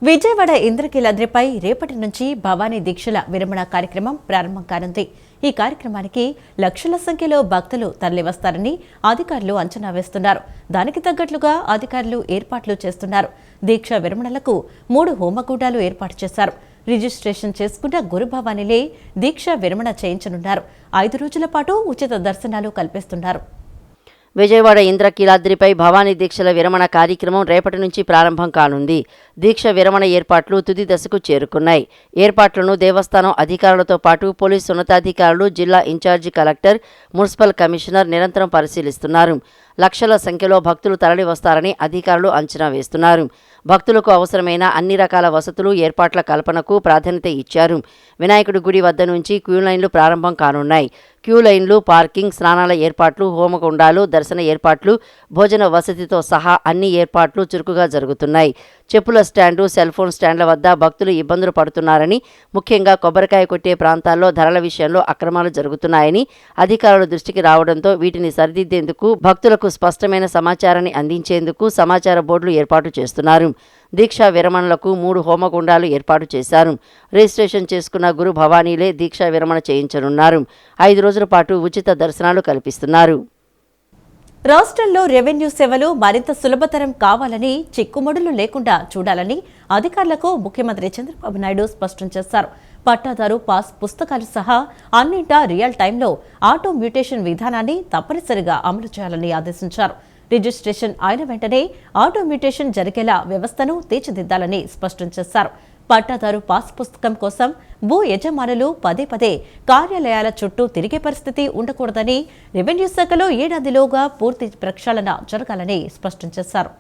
విజయవాడ ఇంద్రకీలాద్రిపై రేపటి నుంచి భవానీ దీక్షల విరమణ కార్యక్రమం ప్రారంభం కానుంది. ఈ కార్యక్రమానికి లక్షల సంఖ్యలో భక్తులు తరలివస్తారని అధికారులు అంచనా వేస్తున్నారు. దానికి తగ్గట్లుగా అధికారులు ఏర్పాట్లు చేస్తున్నారు. దీక్ష విరమణలకు 3 హోమకూటాలు ఏర్పాటు చేశారు. రిజిస్ట్రేషన్ చేసుకున్న గురుభవానీలే దీక్ష విరమణ చేయించనున్నారు. 5 రోజుల పాటు ఉచిత దర్శనాలు కల్పిస్తున్నారు. విజయవాడ ఇంద్రకీలాద్రిపై భవానీ దీక్షల విరమణ కార్యక్రమం రేపటి నుంచి ప్రారంభం కానుంది. దీక్ష విరమణ ఏర్పాట్లు తుది దశకు చేరుకున్నాయి. ఏర్పాట్లను దేవస్థానం అధికారులతో పాటు పోలీసు ఉన్నతాధికారులు, జిల్లా ఇన్ఛార్జి కలెక్టర్, మున్సిపల్ కమిషనర్ నిరంతరం పరిశీలిస్తున్నారు. లక్షల సంఖ్యలో భక్తులు తరలి వస్తారని అధికారులు అంచనా వేస్తున్నారు. భక్తులకు అవసరమైన అన్ని రకాల వసతులు, ఏర్పాట్ల కల్పనకు ప్రాధాన్యత ఇచ్చారు. వినాయకుడి గుడి వద్ద నుంచి క్యూ లైన్లు ప్రారంభం కానున్నాయి. క్యూ లైన్లు, పార్కింగ్, స్నానాల ఏర్పాట్లు, హోమకుండాలు, దర్శన ఏర్పాట్లు, భోజన వసతితో సహా అన్ని ఏర్పాట్లు చురుకుగా జరుగుతున్నాయి. చెప్పుల స్టాండు, సెల్ ఫోన్ స్టాండ్ల వద్ద భక్తులు ఇబ్బందులు పడుతున్నారని, ముఖ్యంగా కొబ్బరికాయ కొట్టే ప్రాంతాల్లో ధరల విషయంలో అక్రమాలు జరుగుతున్నాయని అధికారుల దృష్టికి రావడంతో వీటిని సరిదిద్దేందుకు, భక్తులకు స్పష్టమైన సమాచారాన్ని అందించేందుకు సమాచార బోర్డులు ఏర్పాటు చేస్తున్నారు. దీక్షా విరమణలకు 3 హోమగుండాలు ఏర్పాటు చేశారు. రిజిస్ట్రేషన్ చేసుకున్న గురు భవానీలే దీక్షా విరమణ చేయించనున్నారు. 5 రోజుల పాటు ఉచిత దర్శనాలు కల్పిస్తున్నారు. రాష్ట్రంలో రెవెన్యూ సేవలు మరింత సులభతరం కావాలని, చిక్కుముడులు లేకుండా చూడాలని అధికారులకు ముఖ్యమంత్రి చంద్రబాబు నాయుడు స్పష్టం చేశారు. పట్టాదారు పాస్ పుస్తకాలు సహా అన్నింటా రియల్ టైంలో ఆటో మ్యూటేషన్ విధానాన్ని తప్పనిసరిగా అమలు చేయాలని ఆదేశించారు. రిజిస్ట్రేషన్ అయిన వెంటనే ఆటో మ్యూటేషన్ జరిగేలా వ్యవస్థను తీర్చిదిద్దాలని స్పష్టం చేశారు. పట్టాదారు పాస్ పుస్తకం కోసం భూ యజమానులు పదే కార్యాలయాల చుట్టూ తిరిగే పరిస్థితి ఉండకూడదని, రెవెన్యూ శాఖలో ఏడాదిలోగా పూర్తి ప్రక్షాళన జరగాలని స్పష్టం చేశారు.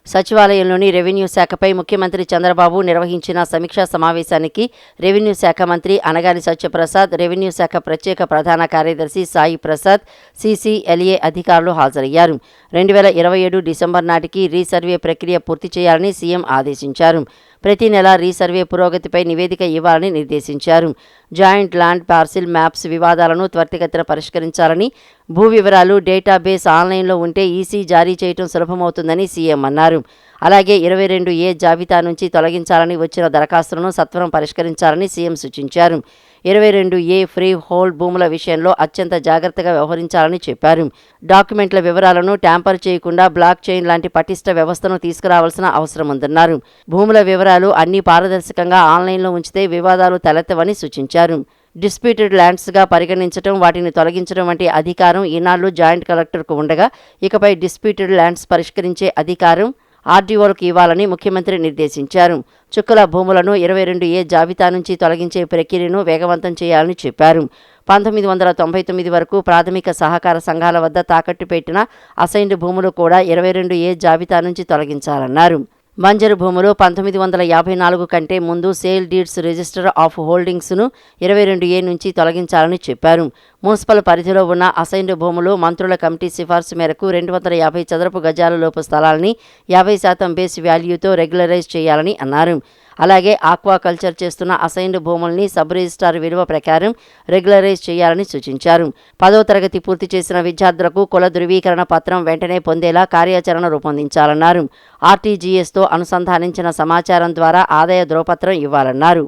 సచివాలయంలోని రెవెన్యూ శాఖపై ముఖ్యమంత్రి చంద్రబాబు నిర్వహించిన సమీక్షా సమావేశానికి రెవెన్యూ శాఖ మంత్రి అనగాని సత్యప్రసాద్, రెవెన్యూ శాఖ ప్రత్యేక ప్రధాన కార్యదర్శి సాయి ప్రసాద్, CCLA అధికారులు హాజరయ్యారు. 2027 డిసెంబర్ నాటికి రీసర్వే ప్రక్రియ పూర్తి చేయాలని సీఎం ఆదేశించారు. ప్రతి నెల రీసర్వే పురోగతిపై నివేదిక ఇవ్వాలని నిర్దేశించారు. జాయింట్ ల్యాండ్ పార్సిల్ మ్యాప్స్ వివాదాలను త్వరితగతిన పరిష్కరించాలని, భూ వివరాలు డేటాబేస్ ఆన్లైన్లో ఉంటే ఈసీ జారీ చేయడం సులభమవుతుందని సీఎం అన్నారు. అలాగే 22A జాబితా నుంచి తొలగించాలని వచ్చిన దరఖాస్తులను సత్వరం పరిష్కరించాలని సీఎం సూచించారు. 22A ఫ్రీ హోల్డ్ భూముల విషయంలో అత్యంత జాగ్రత్తగా వ్యవహరించాలని చెప్పారు. డాక్యుమెంట్ల వివరాలను ట్యాంపర్ చేయకుండా బ్లాక్ చైన్ లాంటి పటిష్ట వ్యవస్థను తీసుకురావాల్సిన అవసరం ఉందన్నారు. భూముల వివరాలు అన్ని పారదర్శకంగా ఆన్లైన్లో ఉంచితే వివాదాలు తలెత్తవని సూచించారు. డిస్ప్యూటెడ్ ల్యాండ్స్గా పరిగణించడం, వాటిని తొలగించడం వంటి అధికారం ఈనాళ్ళు జాయింట్ కలెక్టర్కు ఉండగా, ఇకపై డిస్ప్యూటెడ్ ల్యాండ్స్ పరిష్కరించే అధికారం ఆర్డీఓలకు ఇవ్వాలని ముఖ్యమంత్రి నిర్దేశించారు. చుక్కల భూములను 22A జాబితా నుంచి తొలగించే ప్రక్రియను వేగవంతం చేయాలని చెప్పారు. 1999 వరకు ప్రాథమిక సహకార సంఘాల వద్ద తాకట్టు పెట్టిన అసైన్డ్ భూములు కూడా 22A జాబితా నుంచి తొలగించాలన్నారు. బంజరు భూములు 1954 కంటే ముందు సేల్ డీడ్స్ రిజిస్టర్ ఆఫ్ హోల్డింగ్స్ను 22A నుంచి తొలగించాలని చెప్పారు. మున్సిపల్ పరిధిలో ఉన్న అసైన్డ్ భూములు మంత్రుల కమిటీ సిఫార్సు మేరకు 250 చదరపు గజాల లోపు స్థలాల్ని 50% బేస్ వాల్యూతో రెగ్యులరైజ్ చేయాలని అన్నారు. అలాగే ఆక్వాకల్చర్ చేస్తున్న అసైన్డ్ భూముల్ని సబ్ రిజిస్ట్రార్ విలువ ప్రకారం రెగ్యులరైజ్ చేయాలని సూచించారు. 10వ తరగతి పూర్తి చేసిన విద్యార్థులకు కుల ధృవీకరణ పత్రం వెంటనే పొందేలా కార్యాచరణ రూపొందించాలన్నారు. RTGSతో అనుసంధానించిన సమాచారం ద్వారా ఆదాయ ధ్రువపత్రం ఇవ్వాలన్నారు.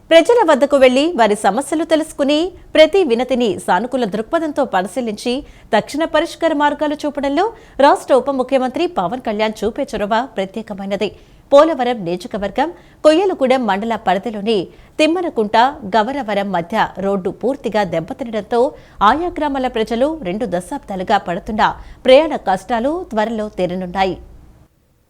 ప్రజల వద్దకు వెళ్లి వారి సమస్యలు తెలుసుకుని ప్రతి వినతిని సానుకూల దృక్పథంతో పరిశీలించి తక్షణ పరిష్కార మార్గాలు చూపడంలో రాష్ట్ర ఉప ముఖ్యమంత్రి పవన్ కళ్యాణ్ చూపే చొరవ ప్రత్యేకమైనది. పోలవరం నియోజకవర్గం కొయ్యలగూడెం మండల పరిధిలోని తిమ్మనకుంట, గవరవరం మధ్య రోడ్డు పూర్తిగా దెబ్బతినడంతో ఆయా గ్రామాల ప్రజలు 2 దశాబ్దాలుగా పడుతున్న ప్రయాణ కష్టాలు త్వరలో తీరనున్నాయి.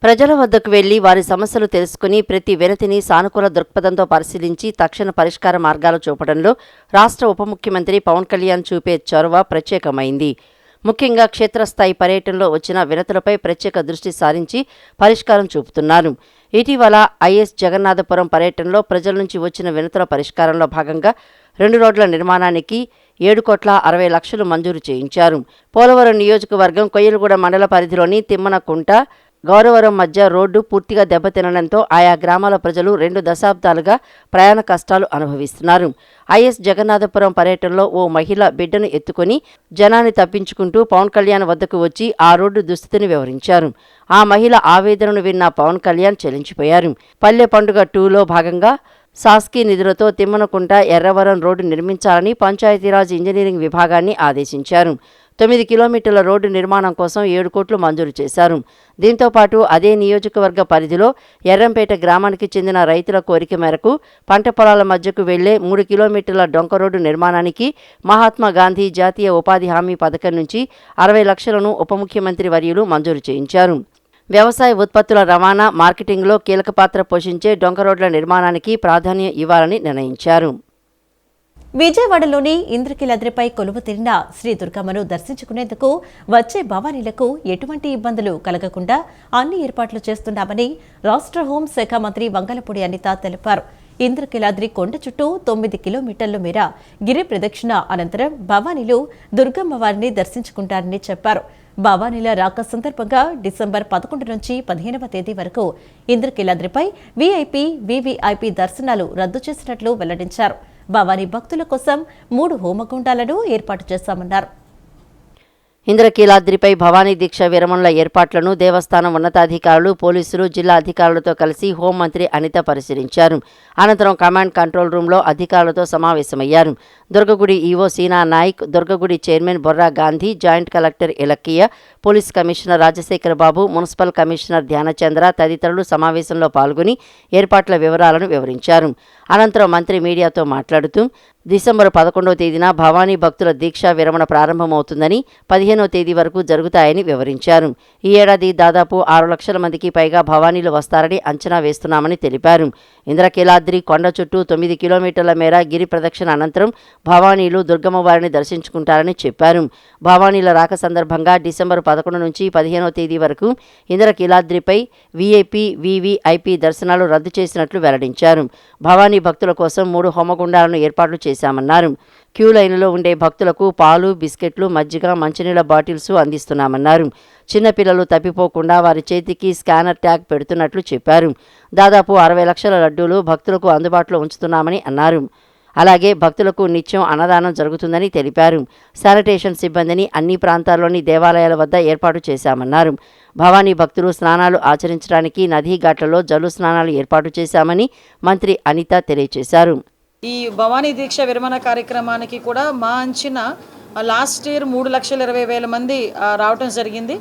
ప్రజల వద్దకు వెళ్లి వారి సమస్యలు తెలుసుకుని ప్రతి వినతిని సానుకూల దృక్పథంతో పరిశీలించి తక్షణ పరిష్కార మార్గాలు చూపడంలో రాష్ట్ర ఉప ముఖ్యమంత్రి పవన్ కళ్యాణ్ చూపే చొరవ ప్రత్యేకమైంది. ముఖ్యంగా క్షేత్రస్థాయి పర్యటనలో వచ్చిన వినతులపై ప్రత్యేక దృష్టి సారించి పరిష్కారం చూపుతున్నారు. ఇటీవల ఐఎస్ జగన్నాథపురం పర్యటనలో ప్రజల నుంచి వచ్చిన వినతుల పరిష్కారంలో భాగంగా 2 రోడ్ల నిర్మాణానికి 7,60,00,000 మంజూరు చేయించారు. పోలవరం నియోజకవర్గం కొయ్యలగూడ మండల పరిధిలోని తిమ్మనకుంట, గౌరవరం మధ్య రోడ్డు పూర్తిగా దెబ్బతినడంతో ఆయా గ్రామాల ప్రజలు 2 దశాబ్దాలుగా ప్రయాణ కష్టాలు అనుభవిస్తున్నారు. ఐఎస్ జగన్నాథపురం పర్యటనలో ఓ మహిళ బిడ్డను ఎత్తుకొని జనాన్ని తప్పించుకుంటూ పవన్ కళ్యాణ్ వద్దకు వచ్చి ఆ రోడ్డు దుస్థితిని వివరించారు. ఆ మహిళ ఆవేదనను విన్న పవన్ కళ్యాణ్ చెలించిపోయారు. పల్లె పండుగ 2లో భాగంగా సాస్కీ నిధులతో తిమ్మనకుంట ఎర్రవరం రోడ్డు నిర్మించాలని పంచాయతీరాజ్ ఇంజనీరింగ్ విభాగాన్ని ఆదేశించారు. 9 కిలోమీటర్ల రోడ్డు నిర్మాణం కోసం 7 కోట్లు మంజూరు చేశారు. దీంతో పాటు అదే నియోజకవర్గ పరిధిలో ఎర్రంపేట గ్రామానికి చెందిన రైతుల కోరిక మేరకు పంట పొలాల మధ్యకు వెళ్లే 3 కిలోమీటర్ల డొంక రోడ్డు నిర్మాణానికి మహాత్మా గాంధీ జాతీయ ఉపాధి హామీ పథకం నుంచి 60 లక్షలను ఉప ముఖ్యమంత్రి వర్యులు మంజూరు చేయించారు. వ్యవసాయ ఉత్పత్తుల రవాణా, మార్కెటింగ్లో కీలక పాత్ర పోషించే డొంక రోడ్ల నిర్మాణానికి ప్రాధాన్యం ఇవ్వాలని నిర్ణయించారు. విజయవాడలోని ఇంద్రకీలాద్రిపై కొలువు తీరిన శ్రీ దుర్గమ్మను దర్శించుకునేందుకు వచ్చే భవానీలకు ఎటువంటి ఇబ్బందులు కలగకుండా అన్ని ఏర్పాట్లు చేస్తున్నామని రాష్ట్ర హోంశాఖ మంత్రి వంగలపూడి అనిత తెలిపారు. ఇంద్రకీలాద్రి కొండ చుట్టూ 9 కిలోమీటర్ల మేర గిరి ప్రదక్షిణ అనంతరం భవానీలు దుర్గమ్మ వారిని దర్శించుకుంటారని చెప్పారు. భవానీల రాక సందర్భంగా డిసెంబర్ 11 నుంచి 15వ తేదీ వరకు ఇంద్రకీలాద్రిపై వీఐపీ, వీవీఐపీ దర్శనాలు రద్దు చేసినట్లు వెల్లడించారు. భవానీ భక్తుల కోసం 3 హోమగుండాలను ఏర్పాటు చేశామన్నారు. ఇంద్రకీలాద్రిపై భవానీ దీక్ష విరమణల ఏర్పాట్లను దేవస్థానం ఉన్నతాధికారులు, పోలీసులు, జిల్లా అధికారులతో కలిసి హోంమంత్రి అనిత పరిశీలించారు. అనంతరం కమాండ్ కంట్రోల్ రూంలో అధికారులతో సమావేశమయ్యారు. దుర్గగుడి ఈవో సీనా నాయక్, దుర్గగుడి chairman Borra Gandhi, joint collector Ilakkaiah, police commissioner Rajasekhar Babu, municipal commissioner Dhyanachandra తదితరులు సమావేశంలో పాల్గొని ఏర్పాట్ల వివరాలను వివరించారు. అనంతరం మంత్రి మీడియాతో మాట్లాడుతూ డిసెంబర్ 11వ తేదీన భవానీ భక్తుల దీక్షా విరమణ ప్రారంభమవుతుందని, 15వ తేదీ వరకు జరుగుతాయని వివరించారు. ఈ ఏడాది దాదాపు 6 లక్షల మందికి పైగా భవానీలు వస్తారని అంచనా వేస్తున్నామని తెలిపారు. ఇంద్రకీలాద్రి కొండ చుట్టూ 9 కిలోమీటర్ల మేర గిరి ప్రదక్షిణ అనంతరం భవానీలు దుర్గమ్మ వారిని దర్శించుకుంటారని చెప్పారు. భవానీల రాక సందర్భంగా డిసెంబర్ 11 నుంచి 15వ తేదీ వరకు ఇంద్రకీలాద్రిపై వీఐపీ, వీవీఐపీ దర్శనాలు రద్దు చేసినట్లు వెల్లడించారు. భవానీ భక్తుల కోసం 3 హోమగుండాలను ఏర్పాట్లు చేశామన్నారు. క్యూ లైన్లో ఉండే భక్తులకు పాలు, బిస్కెట్లు, మజ్జిగ, మంచినీళ్ల బాటిల్స్ అందిస్తున్నామన్నారు. చిన్నపిల్లలు తప్పిపోకుండా వారి చేతికి స్కానర్ ట్యాగ్ పెడుతున్నట్లు చెప్పారు. దాదాపు 60 లక్షల లడ్డూలు భక్తులకు అందుబాటులో ఉంచుతున్నామని అన్నారు. అలాగే భక్తులకు నిత్యం అన్నదానం జరుగుతుందని తెలిపారు. శానిటేషన్ సిబ్బందిని అన్ని ప్రాంతాల్లోని దేవాలయాల వద్ద ఏర్పాటు చేశామన్నారు. భవానీ భక్తులు స్నానాలు ఆచరించడానికి నదీ ఘాట్లలో జల్లు స్నానాలు ఏర్పాటు చేశామని మంత్రి అనిత తెలియజేశారు. ఈ భవానీ దీక్ష విరమణ కార్యక్రమానికి కూడా మా అంచనా లాస్ట్ ఇయర్ 3,20,000 మంది రావటం జరిగింది.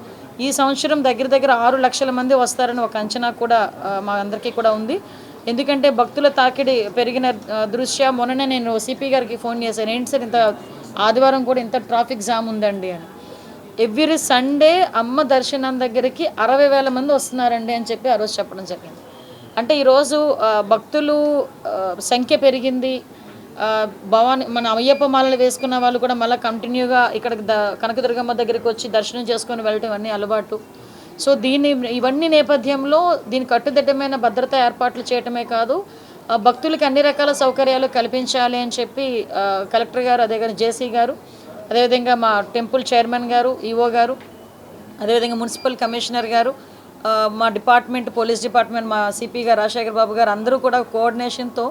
ఈ సంవత్సరం దగ్గర 6 లక్షల మంది వస్తారని ఒక అంచనా కూడా మా అందరికీ కూడా ఉంది. ఎందుకంటే భక్తుల తాకిడి పెరిగిన దృష్ట్యా మొన్ననే నేను సిపి గారికి ఫోన్ చేశాను. ఏంటి సార్ ఇంత ఆదివారం కూడా ఇంత ట్రాఫిక్ జామ్ ఉందండి అని. ఎవ్రీ సండే అమ్మ దర్శనం దగ్గరికి 60,000 మంది వస్తున్నారండి అని చెప్పి ఆ రోజు చెప్పడం జరిగింది. అంటే ఈరోజు భక్తులు సంఖ్య పెరిగింది. భవాని మన అయ్యప్ప మాలలు వేసుకున్న వాళ్ళు కూడా మళ్ళీ కంటిన్యూగా ఇక్కడ కనకదుర్గమ్మ దగ్గరికి వచ్చి దర్శనం చేసుకొని వెళ్ళటం అన్నీ అలవాటు. సో ఇవన్నీ నేపథ్యంలో దీని కట్టుదిట్టమైన భద్రతా ఏర్పాట్లు చేయటమే కాదు, భక్తులకి అన్ని రకాల సౌకర్యాలు కల్పించాలి అని చెప్పి కలెక్టర్ గారు, అదేవిధంగా జేసీ గారు, అదేవిధంగా మా టెంపుల్ చైర్మన్ గారు, ఈఓ గారు, అదేవిధంగా మున్సిపల్ కమిషనర్ గారు, మా డిపార్ట్మెంట్, పోలీస్ డిపార్ట్మెంట్, మా సిపి గారు రాజశేఖర్ బాబు గారు అందరూ కూడా కోఆర్డినేషన్తో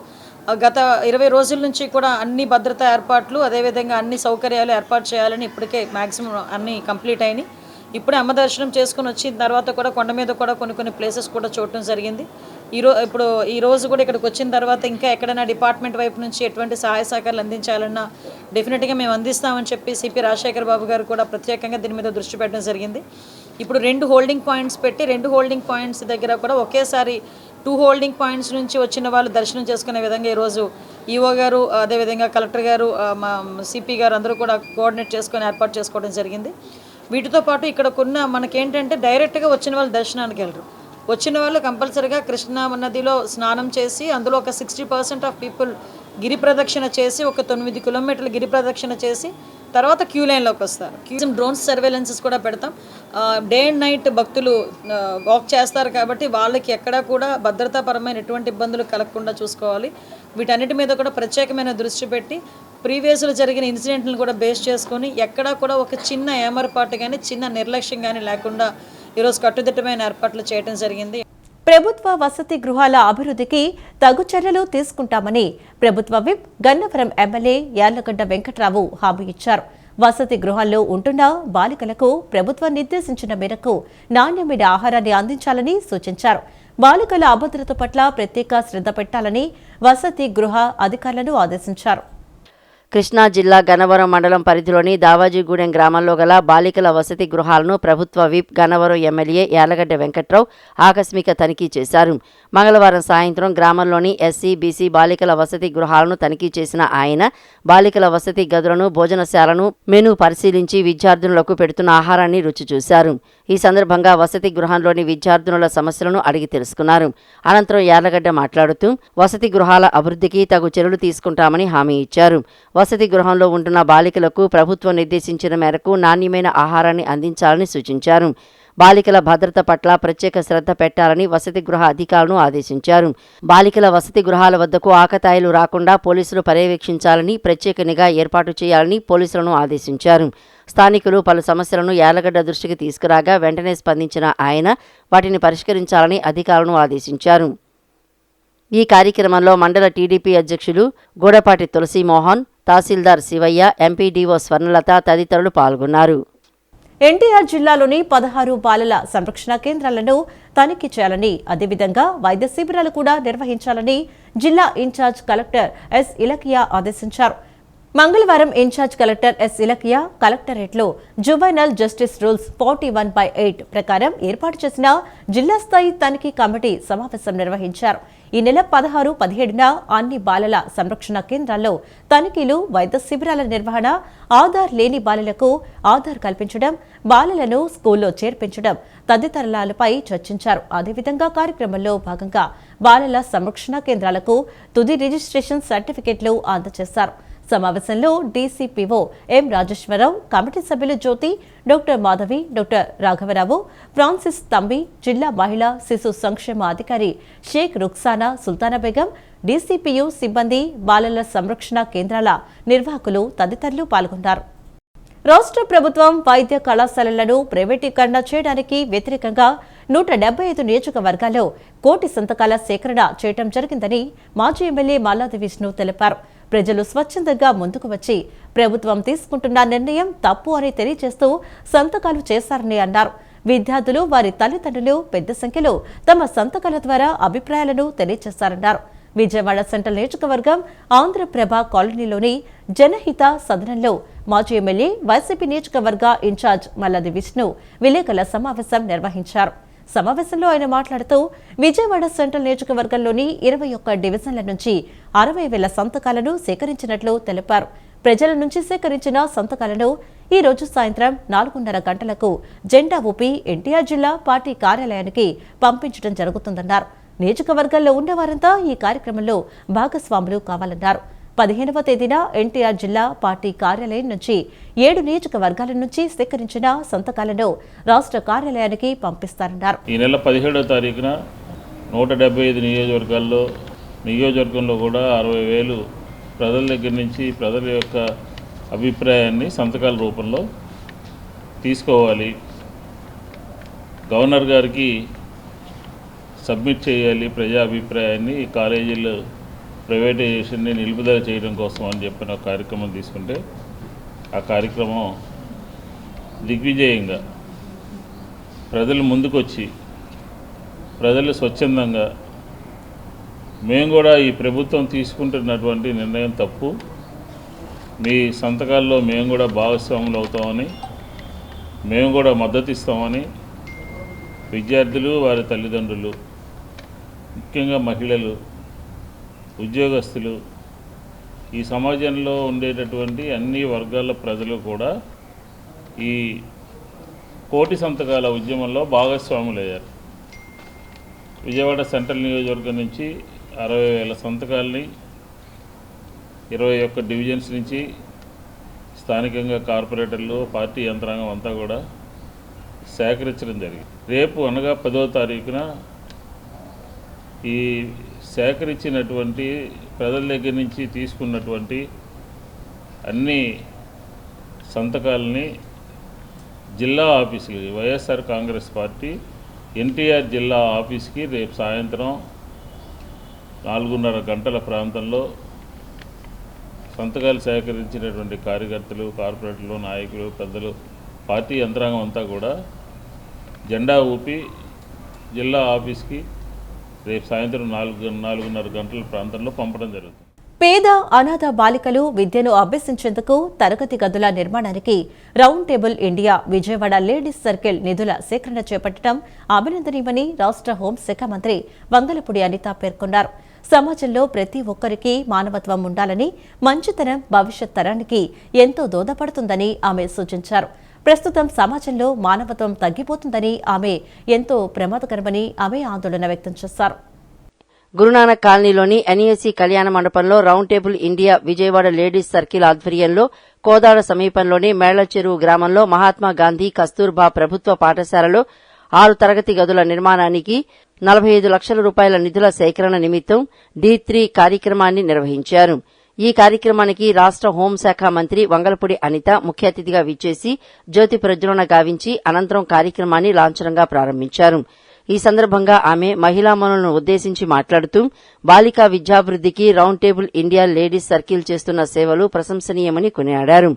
గత 20 రోజుల నుంచి కూడా అన్ని భద్రతా ఏర్పాట్లు, అదేవిధంగా అన్ని సౌకర్యాలు ఏర్పాటు చేయాలని ఇప్పటికే మ్యాక్సిమం అన్నీ కంప్లీట్ అయినాయి. ఇప్పుడే అమ్మ దర్శనం చేసుకుని వచ్చిన తర్వాత కూడా కొండ మీద కూడా కొన్ని ప్లేసెస్ కూడా చూడటం జరిగింది. ఈ రోజు కూడా ఇక్కడికి వచ్చిన తర్వాత ఇంకా ఎక్కడైనా డిపార్ట్మెంట్ వైపు నుంచి ఎటువంటి సహాయ సహకారాలు అందించాలన్నా డెఫినెట్గా మేము అందిస్తామని చెప్పి సిపి రాజశేఖర్ బాబు గారు కూడా ప్రత్యేకంగా దీని మీద దృష్టి పెట్టడం జరిగింది. ఇప్పుడు 2 హోల్డింగ్ పాయింట్స్ పెట్టి 2 హోల్డింగ్ పాయింట్స్ దగ్గర కూడా ఒకేసారి 2 హోల్డింగ్ పాయింట్స్ నుంచి వచ్చిన వాళ్ళు దర్శనం చేసుకునే విధంగా ఈరోజు ఈఓ గారు, అదేవిధంగా కలెక్టర్ గారు, మా సిపి గారు అందరూ కూడా కోఆర్డినేట్ చేసుకొని ఏర్పాటు చేసుకోవడం జరిగింది. వీటితో పాటు ఇక్కడ మనకేంటంటే డైరెక్ట్గా వచ్చిన వాళ్ళు దర్శనానికి వెళ్ళరు. వచ్చిన వాళ్ళు కంపల్సరీగా కృష్ణా నదిలో స్నానం చేసి అందులో ఒక 60% ఆఫ్ పీపుల్ గిరి ప్రదక్షిణ చేసి ఒక 9 కిలోమీటర్ల గిరి ప్రదక్షిణ చేసి తర్వాత క్యూ లైన్లోకి వస్తారు. డ్రోన్స్ సర్వేలెన్సెస్ కూడా పెడతాం. డే అండ్ నైట్ భక్తులు వాక్ చేస్తారు కాబట్టి వాళ్ళకి ఎక్కడా కూడా భద్రతాపరమైన ఎటువంటి ఇబ్బందులు కలగకుండా చూసుకోవాలి. వీటన్నిటి మీద కూడా ప్రత్యేకమైన దృష్టి పెట్టి ప్రీవియస్లో జరిగిన ఇన్సిడెంట్లను కూడా బేస్ చేసుకొని ఎక్కడా కూడా ఒక చిన్న ఏమరపాటు కానీ చిన్న నిర్లక్ష్యం కానీ లేకుండా ఈరోజు కట్టుదిట్టమైన ఏర్పాట్లు చేయడం జరిగింది. ప్రభుత్వ వసతి గృహాల అభివృద్ధికి తగు చర్యలు తీసుకుంటామని ప్రభుత్వ విప్ గన్నవరం ఎమ్మెల్యే యార్లగడ్డ వెంకట్రావు హామీ ఇచ్చారు. వసతి గృహాల్లో ఉంటున్న బాలికలకు ప్రభుత్వం నిర్దేశించిన మేరకు నాణ్యమైన ఆహారాన్ని అందించాలని సూచించారు. బాలికల అభద్రత పట్ల ప్రత్యేక శ్రద్ధ పెట్టాలని వసతి గృహ అధికారులను ఆదేశించారు. కృష్ణా జిల్లా గన్నవరం మండలం పరిధిలోని దావాజీగూడెం గ్రామంలో గల బాలికల వసతి గృహాలను ప్రభుత్వ విప్ గన్నవరం ఎమ్మెల్యే యార్లగడ్డ వెంకట్రావు ఆకస్మిక తనిఖీ చేశారు. మంగళవారం సాయంత్రం గ్రామంలోని ఎస్సీ, బీసీ బాలికల వసతి గృహాలను తనిఖీ చేసిన ఆయన బాలికల వసతి గదులను, భోజనశాలను మెనూ పరిశీలించి విద్యార్థినులకు పెడుతున్న ఆహారాన్ని రుచి చూశారు. ఈ సందర్భంగా వసతి గృహంలోని విద్యార్థినుల సమస్యలను అడిగి తెలుసుకున్నారు. అనంతరం యార్లగడ్డ మాట్లాడుతూ వసతి గృహాల అభివృద్ధికి తగు చర్యలు తీసుకుంటామని హామీ ఇచ్చారు. వసతి గృహంలో ఉంటున్న బాలికలకు ప్రభుత్వం నిర్దేశించిన మేరకు నాణ్యమైన ఆహారాన్ని అందించాలని సూచించారు. బాలికల భద్రత పట్ల ప్రత్యేక శ్రద్ధ పెట్టాలని వసతి గృహ అధికారులను ఆదేశించారు. బాలికల వసతి గృహాల వద్దకు ఆకతాయిలు రాకుండా పోలీసులు పర్యవేక్షించాలని, ప్రత్యేక నిఘా ఏర్పాటు చేయాలని పోలీసులను ఆదేశించారు. స్థానికులు పలు సమస్యలను యార్లగడ్డ దృష్టికి తీసుకురాగా వెంటనే స్పందించిన ఆయన వాటిని పరిష్కరించాలని అధికారులను ఆదేశించారు. ఈ కార్యక్రమంలో మండల టీడీపీ అధ్యక్షులు గూడపాటి తులసీమోహన్, తహసీల్దార్ శివయ్య, ఎంపీడీఓ స్వర్ణలత తదితరులు పాల్గొన్నారు. ఎన్టీఆర్ జిల్లాలోని 16 బాలల సంరక్షణ కేంద్రాలను తనిఖీ చేయాలని, అదేవిధంగా వైద్య శిబిరాలు కూడా నిర్వహించాలని జిల్లా ఇన్ఛార్జ్ కలెక్టర్ ఎస్ ఇలకియా ఆదేశించారు. మంగళవారం ఇన్ఛార్జ్ కలెక్టర్ ఎస్ ఇలకియా కలెక్టరేట్లో జువైనల్ జస్టిస్ రూల్స్ 41/8 ప్రకారం ఏర్పాటు చేసిన జిల్లా స్థాయి తనిఖీ కమిటీ సమావేశం నిర్వహించారు. ఈ నెల 16, 17న అన్ని బాలల సంరక్షణ కేంద్రాల్లో తనిఖీలు, వైద్య శిబిరాల నిర్వహణ, ఆధార్ లేని బాలలకు ఆధార్ కల్పించడం, బాలలను స్కూల్లో చేర్పించడం తదితరాలపై చర్చించారు. అదేవిధంగా కార్యక్రమంలో భాగంగా బాలల సంరక్షణ కేంద్రాలకు తుది రిజిస్ట్రేషన్ సర్టిఫికెట్లు అందజేశారు. సమావేశంలో డీసీపీఓ ఎం రాజేశ్వరరావు, కమిటీ సభ్యులు జ్యోతి, డాక్టర్ మాధవి, డాక్టర్ రాఘవరావు, ఫ్రాన్సిస్ తంబి, జిల్లా మహిళా శిశు సంక్షేమ అధికారి షేక్ రుక్సానా సుల్తానా బేగం, డీసీపీయు సిబ్బంది, బాలల సంరక్షణ కేంద్రాల నిర్వాహకులు తదితరులు పాల్గొన్నారు. రాష్ట్ర ప్రభుత్వం వైద్య కళాశాలలను ప్రైవేటీకరణ చేయడానికి వ్యతిరేకంగా 175 నియోజకవర్గాల్లో 1 కోటి సంతకాల సేకరణ చేయడం జరిగిందని మాజీ ఎమ్మెల్యే మల్లాది విష్ణు తెలిపారు. ప్రజలు స్వచ్ఛందంగా ముందుకు వచ్చి ప్రభుత్వం తీసుకుంటున్న నిర్ణయం తప్పు అని తెలియజేస్తూ సంతకాలు చేశారని అన్నారు. విద్యార్థులు, వారి తల్లిదండ్రులు పెద్ద సంఖ్యలో తమ సంతకాల ద్వారా అభిప్రాయాలను తెలియజేశారన్నారు. విజయవాడ సెంట్రల్ నియోజకవర్గం ఆంధ్రప్రభ కాలనీలోని జనహిత సదనంలో మాజీ ఎమ్మెల్యే, వైసీపీ నియోజకవర్గ ఇన్ఛార్జ్ మల్లాది విష్ణు విలేకరుల సమావేశం నిర్వహించారు. సమావేశంలో ఆయన మాట్లాడుతూ విజయవాడ సెంట్రల్ నియోజకవర్గంలోని 21 డివిజన్ల నుంచి 60,000 సంతకాలను సేకరించినట్లు తెలిపారు. ప్రజల నుంచి సేకరించిన సంతకాలను ఈ రోజు సాయంత్రం 4:30 గంటలకు జెండా ఊపి ఎన్టీఆర్ జిల్లా పార్టీ కార్యాలయానికి పంపించడం జరుగుతుందన్నారు. నియోజకవర్గాల్లో ఉన్నవారంతా ఈ కార్యక్రమంలో భాగస్వాములు కావాలన్నారు. 15వ తేదీన ఎన్టీఆర్ జిల్లా పార్టీ కార్యాలయం నుంచి 7 నియోజకవర్గాల నుంచి సేకరించిన సంతకాలను రాష్ట్ర కార్యాలయానికి పంపిస్తారన్నారు. ఈ నెల 17వ తారీఖున 175 నియోజకవర్గంలో కూడా 60,000 ప్రజల దగ్గర నుంచి ప్రజల యొక్క అభిప్రాయాన్ని సంతకాల రూపంలో తీసుకోవాలి, గవర్నర్ గారికి సబ్మిట్ చేయాలి. ప్రజా అభిప్రాయాన్ని కాలేజీలు ప్రైవేటైజేషన్ని నిలుపుదల చేయడం కోసం అని చెప్పిన ఒక కార్యక్రమం తీసుకుంటే ఆ కార్యక్రమం దిగ్విజయంగా ప్రజలు ముందుకొచ్చి ప్రజలు స్వచ్ఛందంగా మేము కూడా ఈ ప్రభుత్వం తీసుకుంటున్నటువంటి నిర్ణయం తప్పు, మీ సంతకాల్లో మేము కూడా భాగస్వాములు అవుతామని, మేము కూడా మద్దతు ఇస్తామని విద్యార్థులు, వారి తల్లిదండ్రులు, ముఖ్యంగా మహిళలు, ఉద్యోగస్తులు, ఈ సమాజంలో ఉండేటటువంటి అన్ని వర్గాల ప్రజలు కూడా ఈ 1 కోటి సంతకాల ఉద్యమంలో భాగస్వాములయ్యారు. విజయవాడ సెంట్రల్ నియోజకవర్గం నుంచి 60,000 సంతకాలని 21 డివిజన్స్ నుంచి స్థానికంగా కార్పొరేటర్లు, పార్టీ యంత్రాంగం అంతా కూడా సేకరించడం జరిగింది. రేపు అనగా 10వ తారీఖున ఈ సేకరించినటువంటి ప్రజల దగ్గర నుంచి తీసుకున్నటువంటి అన్ని సంతకాలని జిల్లా ఆఫీసుకి వైఎస్ఆర్ కాంగ్రెస్ పార్టీ ఎన్టీఆర్ జిల్లా ఆఫీస్కి రేపు సాయంత్రం 4:30 గంటల ప్రాంతంలో సంతకాలు సేకరించినటువంటి కార్యకర్తలు, కార్పొరేటర్లు, నాయకులు, పెద్దలు, పార్టీ యంత్రాంగం అంతా కూడా జెండా ఊపి జిల్లా ఆఫీస్కి రేపు సాయంత్రం 4:30 గంటల ప్రాంతంలో పంపడం జరుగుతుంది. పేద అనాథ బాలికలు విద్యను అభ్యసించేందుకు తరగతి గదుల నిర్మాణానికి round table India Vijayawada ladies circle నిధుల సేకరణ చేపట్టడం అభినందనీయమని రాష్ట్ర హోంశాఖ మంత్రి వంగలపూడి అనిత పేర్కొన్నారు. సమాజంలో ప్రతి ఒక్కరికి మానవత్వం ఉండాలని, మంచితనం భవిష్యత్ తరానికి ఎంతో దోహదపడుతుందని ఆమె సూచించారు. ప్రస్తుతం సమాజంలో మానవత్వం తగ్గిపోతుందని, ఆమె ఎంతో ప్రమాదకరమని ఆమె ఆందోళన వ్యక్తం చేశారు. గురునానక్ కాలనీలోని ఎన్ఈఎస్సీ కళ్యాణ మండపంలో round table India Vijayawada ladies circle ఆధ్వర్యంలో కోదాడ సమీపంలోని మేళ్లచెరువు గ్రామంలో మహాత్మా గాంధీ కస్తూర్బా ప్రభుత్వ పాఠశాలలో 6 తరగతి గదుల నిర్మాణానికి 45 లక్షల రూపాయల నిధుల సేకరణ నిమిత్తం D3 కార్యక్రమాన్ని నిర్వహించారు. ఈ కార్యక్రమానికి రాష్ట్ర హోంశాఖ మంత్రి వంగలపూడి అనిత ముఖ్య అతిథిగా విచ్చేసి జ్యోతి ప్రజ్వలన గావించి అనంతరం కార్యక్రమాన్ని లాంఛనంగా ప్రారంభించారు. ఈ సందర్భంగా ఆమె మహిళామణులను ఉద్దేశించి మాట్లాడుతూ బాలికా విద్యాభివృద్దికి round table India ladies circle చేస్తున్న సేవలు ప్రశంసనీయమని కొనియాడారు.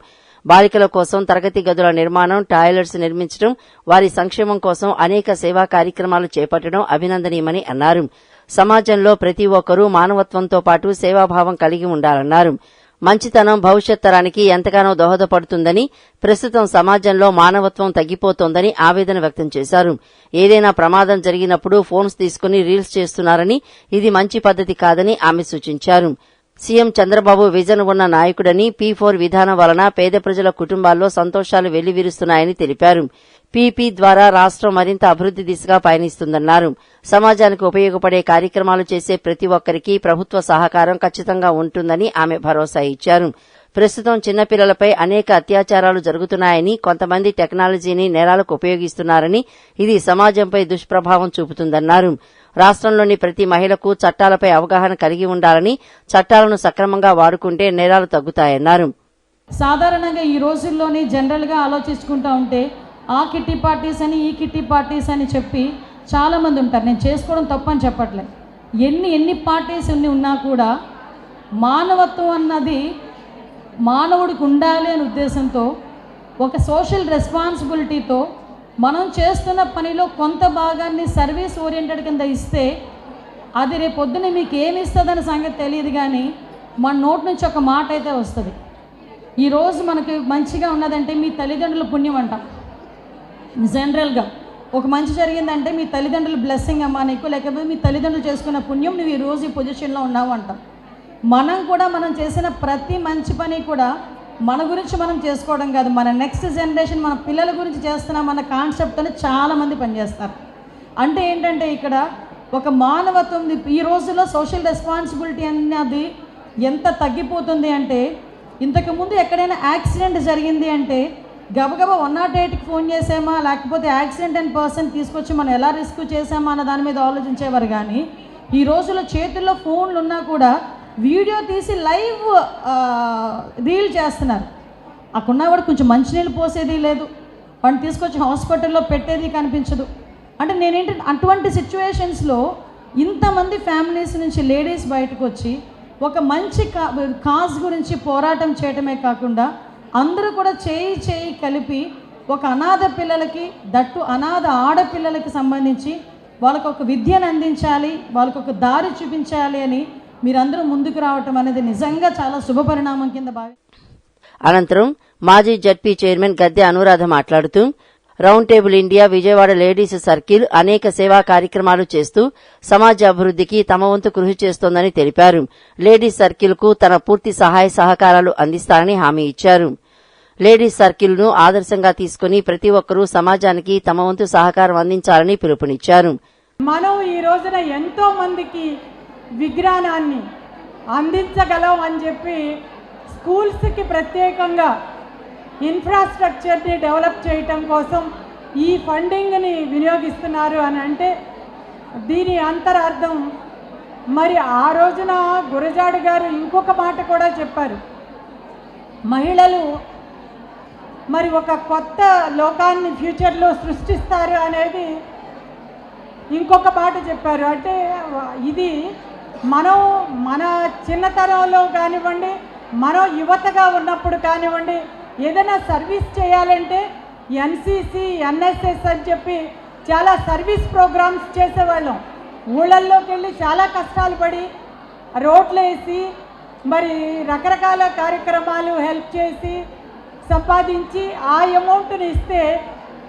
బాలికల కోసం తరగతి గదుల నిర్మాణం, టాయిలెట్స్ నిర్మించడం, వారి సంక్షేమం కోసం అనేక సేవా కార్యక్రమాలు చేపట్టడం అభినందనీయమని అన్నారు. సమాజంలో ప్రతి ఒక్కరూ మానవత్వంతో పాటు సేవాభావం కలిగి ఉండాలన్నారు. మంచితనం భవిష్యత్ తరానికి ఎంతగానో దోహదపడుతుందని, ప్రస్తుతం సమాజంలో మానవత్వం తగ్గిపోతోందని ఆవేదన వ్యక్తం చేశారు. ఏదైనా ప్రమాదం జరిగినప్పుడు ఫోన్స్ తీసుకుని రీల్స్ చేస్తున్నారని, ఇది మంచి పద్ధతి కాదని ఆమె సూచించారు. సీఎం చంద్రబాబు విజన్ ఉన్న నాయకుడని, P4 విధానం వలన పేద ప్రజల కుటుంబాల్లో సంతోషాలు వెల్లివిరుస్తున్నాయని తెలిపారు. పీపీ ద్వారా రాష్ట్రం మరింత అభివృద్ది దిశగా పయనిస్తుందన్నారు. సమాజానికి ఉపయోగపడే కార్యక్రమాలు చేసే ప్రతి ఒక్కరికి ప్రభుత్వ సహకారం ఖచ్చితంగా ఉంటుందని ఆమె భరోసా ఇచ్చారు. ప్రస్తుతం చిన్నపిల్లలపై అనేక అత్యాచారాలు జరుగుతున్నాయని, కొంతమంది టెక్నాలజీని నేరాలకు ఉపయోగిస్తున్నారని, ఇది సమాజంపై దుష్ప్రభావం చూపుతుందన్నారు. రాష్ట్రంలోని ప్రతి మహిళకు చట్టాలపై అవగాహన కలిగి ఉండాలని, చట్టాలను సక్రమంగా వాడుకుంటే నేరాలు తగ్గుతాయన్నారు. సాధారణంగా ఈ రోజుల్లోని జనరల్గా ఆలోచించుకుంటూ ఉంటే ఆ కిట్టి పార్టీస్ అని, ఈ కిట్టి పార్టీస్ అని చెప్పి చాలామంది ఉంటారు. నేను చేసుకోవడం తప్పని చెప్పట్లేదు. ఎన్ని పార్టీస్ ఉన్నా కూడా మానవత్వం అన్నది మానవుడికి ఉండాలి అనే ఉద్దేశంతో, ఒక సోషల్ రెస్పాన్సిబిలిటీతో మనం చేస్తున్న పనిలో కొంత భాగాన్ని సర్వీస్ ఓరియంటెడ్ కింద ఇస్తే అది రేపు పొద్దున మీకు ఏమి ఇస్తుందన్న సంగతి తెలియదు, కానీ మన నోటి నుంచి ఒక మాట అయితే వస్తుంది. ఈరోజు మనకి మంచిగా ఉన్నదంటే మీ తల్లిదండ్రుల పుణ్యం అంటాం. జనరల్గా ఒక మంచి జరిగిందంటే మీ తల్లిదండ్రుల బ్లెస్సింగ్ అమ్మా నీకు, లేకపోతే మీ తల్లిదండ్రులు చేసుకున్న పుణ్యం నువ్వు ఈరోజు ఈ పొజిషన్లో ఉన్నావు అంటాం. మనం కూడా మనం చేసిన ప్రతి మంచి పని కూడా మన గురించి మనం చేసుకోవడం కాదు, మన నెక్స్ట్ జనరేషన్, మన పిల్లల గురించి చేస్తున్నామన్న కాన్సెప్ట్ని చాలామంది పనిచేస్తారు. అంటే ఏంటంటే ఇక్కడ ఒక మానవత్వం ఈ రోజుల్లో సోషల్ రెస్పాన్సిబిలిటీ అన్నది ఎంత తగ్గిపోతుంది అంటే, ఇంతకుముందు ఎక్కడైనా యాక్సిడెంట్ జరిగింది అంటే గబగబా 108కి ఫోన్ చేసామా, లేకపోతే యాక్సిడెంట్ అండ్ పర్సన్ తీసుకొచ్చి మనం ఎలా రిస్క్ చేసామా అన్న దాని మీద ఆలోచించేవారు. కానీ ఈ రోజుల్లో చేతుల్లో ఫోన్లు ఉన్నా కూడా వీడియో తీసి లైవ్ రీల్ చేస్తున్నారు. అక్కడున్నా కూడా కొంచెం మంచినీళ్ళు పోసేది లేదు, వాడిని తీసుకొచ్చి హాస్పిటల్లో పెట్టేది కనిపించదు. అంటే నేనేంటంటే అటువంటి సిచ్యువేషన్స్లో ఇంతమంది ఫ్యామిలీస్ నుంచి లేడీస్ బయటకు వచ్చి ఒక మంచి కాజ్ గురించి పోరాటం చేయటమే కాకుండా అందరూ కూడా చేయి కలిపి ఒక అనాథ పిల్లలకి, దట్టు అనాథ ఆడపిల్లలకి సంబంధించి వాళ్ళకు ఒక విద్యను అందించాలి, వాళ్ళకు ఒక దారి చూపించాలి అని మీరందరూ ముందుకు రావటం అనేది నిజంగా చాలా శుభపరిణామం కింద అనంతరం మాజీ జడ్పీ చైర్మన్ గద్దె అనురాధ మాట్లాడుతూ round table India Vijayawada ladies circle అనేక సేవా కార్యక్రమాలు చేస్తూ సమాజ అభివృద్దికి తమ వంతు కృషి చేస్తోందని తెలిపారు. లేడీస్ సర్కిల్ కు తన పూర్తి సహాయ సహకారాలు అందిస్తారని హామీ ఇచ్చారు. లేడీస్ సర్కిల్ ను ఆదర్శంగా తీసుకుని ప్రతి ఒక్కరూ సమాజానికి తమ వంతు సహకారం అందించాలని పిలుపునిచ్చారు. మనం ఈ రోజున ఎంతో మందికి విజ్ఞానాన్ని అందించగలం అని చెప్పి స్కూల్స్కి ప్రత్యేకంగా ఇన్ఫ్రాస్ట్రక్చర్ని డెవలప్ చేయటం కోసం ఈ ఫండింగ్ని వినియోగిస్తున్నారు అని అంటే దీని అంతరార్థం మరి ఆ రోజున గురజాడ గారు ఇంకొక మాట కూడా చెప్పారు. మహిళలు మరి ఒక కొత్త లోకాన్ని ఫ్యూచర్లో సృష్టిస్తారు అనేది ఇంకొక మాట చెప్పారు. అంటే ఇది మనం మన చిన్నతనంలో కానివ్వండి, మనం యువతగా ఉన్నప్పుడు కానివ్వండి, ఏదైనా సర్వీస్ చేయాలంటే ఎన్సిసి, ఎన్ఎస్ఎస్ అని చెప్పి చాలా సర్వీస్ ప్రోగ్రామ్స్ చేసేవాళ్ళం. ఊళ్ళల్లోకి వెళ్ళి చాలా కష్టాలు పడి రోడ్లు వేసి మరి రకరకాల కార్యక్రమాలు హెల్ప్ చేసి సంపాదించి ఆ అమౌంట్ని ఇస్తే,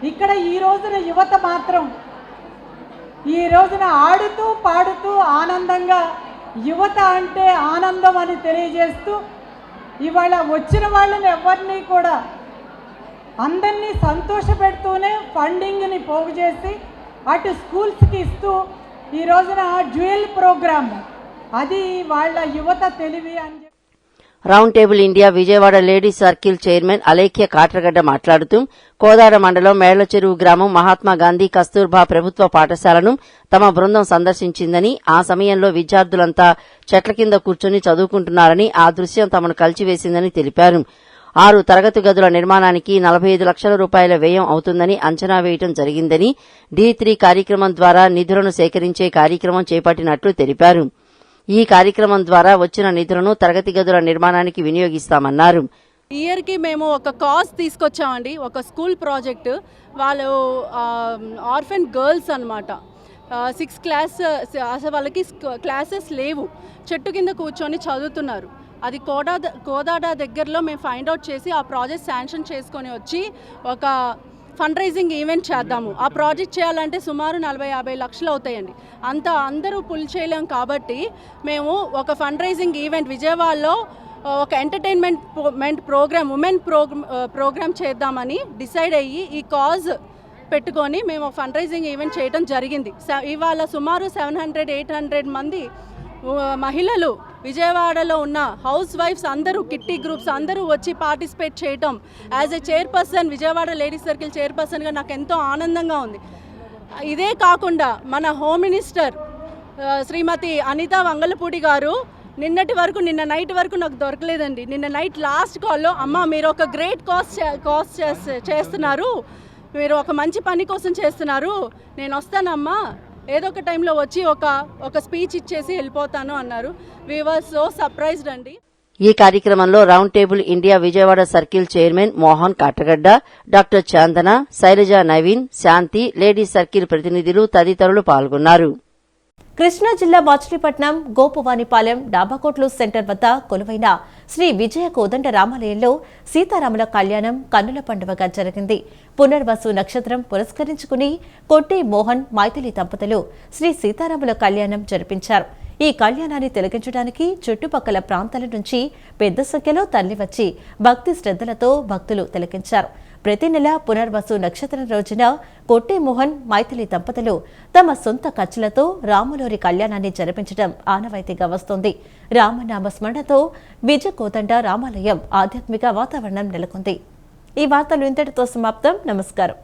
ఇక్కడ ఈ రోజున యువత మాత్రం ఈ రోజున ఆడుతూ పాడుతూ ఆనందంగా, యువత అంటే ఆనందం అని తెలియజేస్తూ ఇవాళ వచ్చిన వాళ్ళని ఎవరిని కూడా అందరినీ సంతోషపెడుతూనే ఫండింగ్ని పోగు చేసి అటు స్కూల్స్కి ఇస్తూ ఈ రోజున డ్యూయల్ ప్రోగ్రామ్, అది వాళ్ళ యువత తెలివి అని చెప్పి. Round table India Vijayawada ladies circle chairman Alekhya Katragadda మాట్లాడుతూ కోదాడ మండలం మేళ్లచెరువు గ్రామం మహాత్మా గాంధీ కస్తూర్బా ప్రభుత్వ పాఠశాలను తమ బృందం సందర్శించిందని, ఆ సమయంలో విద్యార్థులంతా చెట్ల కింద కూర్చొని చదువుకుంటున్నారని, ఆ దృశ్యం తమను కలిచివేసిందని తెలిపారు. 6 తరగతి గదుల నిర్మాణానికి 45 లక్షల రూపాయల వ్యయం అవుతుందని అంచనా వేయడం జరిగిందని, D3 కార్యక్రమం ద్వారా నిధులను సేకరించే కార్యక్రమం చేపట్టినట్లు తెలిపారు. ఈ కార్యక్రమం ద్వారా వచ్చిన నిధులను తరగతి గదుల నిర్మాణానికి వినియోగిస్తామన్నారు. ఇయర్కి మేము ఒక కాజ్ తీసుకొచ్చామండి, ఒక స్కూల్ ప్రాజెక్టు. వాళ్ళు ఆర్ఫన్ గర్ల్స్ అనమాట. 6th క్లాస్, అసలు వాళ్ళకి క్లాసెస్ లేవు, చెట్టు కింద కూర్చొని చదువుతున్నారు. అది కోదాడ దగ్గరలో మేము ఫైండ్ అవుట్ చేసి ఆ ప్రాజెక్ట్ శాంక్షన్ చేసుకొని వచ్చి ఒక ఫండ్ రైజింగ్ ఈవెంట్ చేద్దాము. ఆ ప్రాజెక్ట్ చేయాలంటే సుమారు 40-50 లక్షలు అవుతాయండి. అందరూ పుల్ చేయలేం కాబట్టి మేము ఒక ఫండ్ రైజింగ్ ఈవెంట్ విజయవాడలో ఒక ఎంటర్టైన్మెంట్ ప్రోగ్రామ్, ఉమెన్ ప్రోగ్రామ్ చేద్దామని డిసైడ్ అయ్యి ఈ కాజ్ పెట్టుకొని మేము ఫండ్ రైజింగ్ ఈవెంట్ చేయడం జరిగింది. ఇవాళ సుమారు 700-800 మంది మహిళలు విజయవాడలో ఉన్న హౌస్ వైఫ్స్ అందరూ, కిట్టి గ్రూప్స్ అందరూ వచ్చి పార్టిసిపేట్ చేయటం, as a chairperson, Vijayawada ladies circle చైర్పర్సన్గా నాకు ఎంతో ఆనందంగా ఉంది. ఇదే కాకుండా మన హోమ్ మినిస్టర్ శ్రీమతి అనితా వంగలపూడి గారు నిన్న నైట్ వరకు నాకు దొరకలేదండి. నిన్న నైట్ లాస్ట్ కాల్లో, అమ్మ మీరు ఒక గ్రేట్ కాజ్ చేస్తున్నారు, మీరు ఒక మంచి పని కోసం చేస్తున్నారు, నేను వస్తానమ్మా, ఏదో ఒక టైంలో వచ్చి ఒక స్పీచ్ ఇచ్చేసి వెళ్ళిపోతాను అన్నారు. వి వర్ సో సర్ప్రైజ్డ్ అండి. ఈ కార్యక్రమంలో round table India Vijayawada circle chairman Mohan Katragadda, doctor Chandana, Sailaja, Naveen, Shanti, ladies circle ప్రతినిధులు తదితరులు పాల్గొన్నారు. కృష్ణా జిల్లా మాచిలీపట్నం గోపువానిపాలెం డాబాకోట్లు సెంటర్ వద్ద కొలువైన శ్రీ విజయ కోదండ రామాలయంలో సీతారాముల కళ్యాణం కన్నుల పండుగగా జరిగింది. పునర్వసు నక్షత్రం పురస్కరించుకుని కొట్టి మోహన్, మైథిలి దంపతులు శ్రీ సీతారాముల కళ్యాణం జరిపించారు. ఈ కళ్యాణాన్ని తిలకించడానికి చుట్టుపక్కల ప్రాంతాల నుంచి పెద్ద సంఖ్యలో తరలివచ్చి భక్తి శ్రద్ధలతో భక్తులు తిలకించారు. ప్రతి నెల పునర్వసు నక్షత్రం రోజున కొట్టి మోహన్, మైథిలి దంపతులు తమ సొంత ఖర్చులతో రాములోరి కళ్యాణాన్ని జరిపించడం ఆనవాయితీగా వస్తోంది. రామనామ స్మరణతో విజయ కోదండ రామాలయం ఆధ్యాత్మిక వాతావరణం నెలకొంది. ఈ వార్తలు ఇంతటితో సమాప్తం. నమస్కారం.